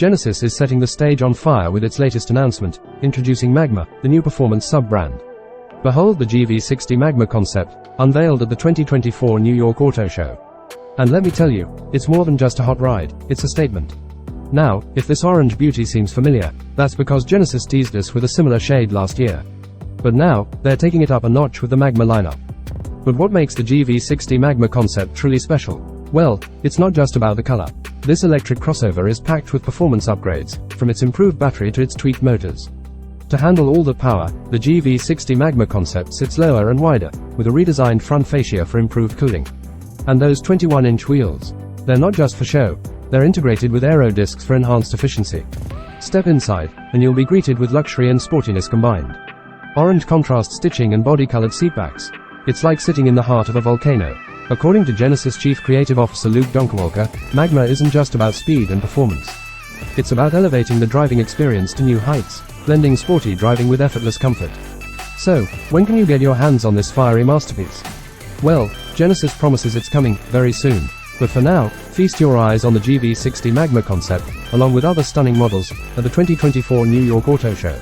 Genesis is setting the stage on fire with its latest announcement, introducing Magma, the new performance sub-brand. Behold the GV60 Magma Concept, unveiled at the 2024 New York Auto Show. And let me tell you, it's more than just a hot ride, it's a statement. Now, if this orange beauty seems familiar, that's because Genesis teased us with a similar shade last year. But now, they're taking it up a notch with the Magma lineup. But what makes the GV60 Magma Concept truly special? Well, it's not just about the color. This electric crossover is packed with performance upgrades, from its improved battery to its tweaked motors. To handle all that power, the GV60 Magma Concept sits lower and wider, with a redesigned front fascia for improved cooling. And those 21-inch wheels, they're not just for show, they're integrated with aero discs for enhanced efficiency. Step inside, and you'll be greeted with luxury and sportiness combined. Orange contrast stitching and body-colored seatbacks. It's like sitting in the heart of a volcano. According to Genesis Chief Creative Officer Luke Donkerwalker, Magma isn't just about speed and performance. It's about elevating the driving experience to new heights, blending sporty driving with effortless comfort. So, when can you get your hands on this fiery masterpiece? Well, Genesis promises it's coming very soon. But for now, feast your eyes on the GV60 Magma Concept, along with other stunning models, at the 2024 New York Auto Show.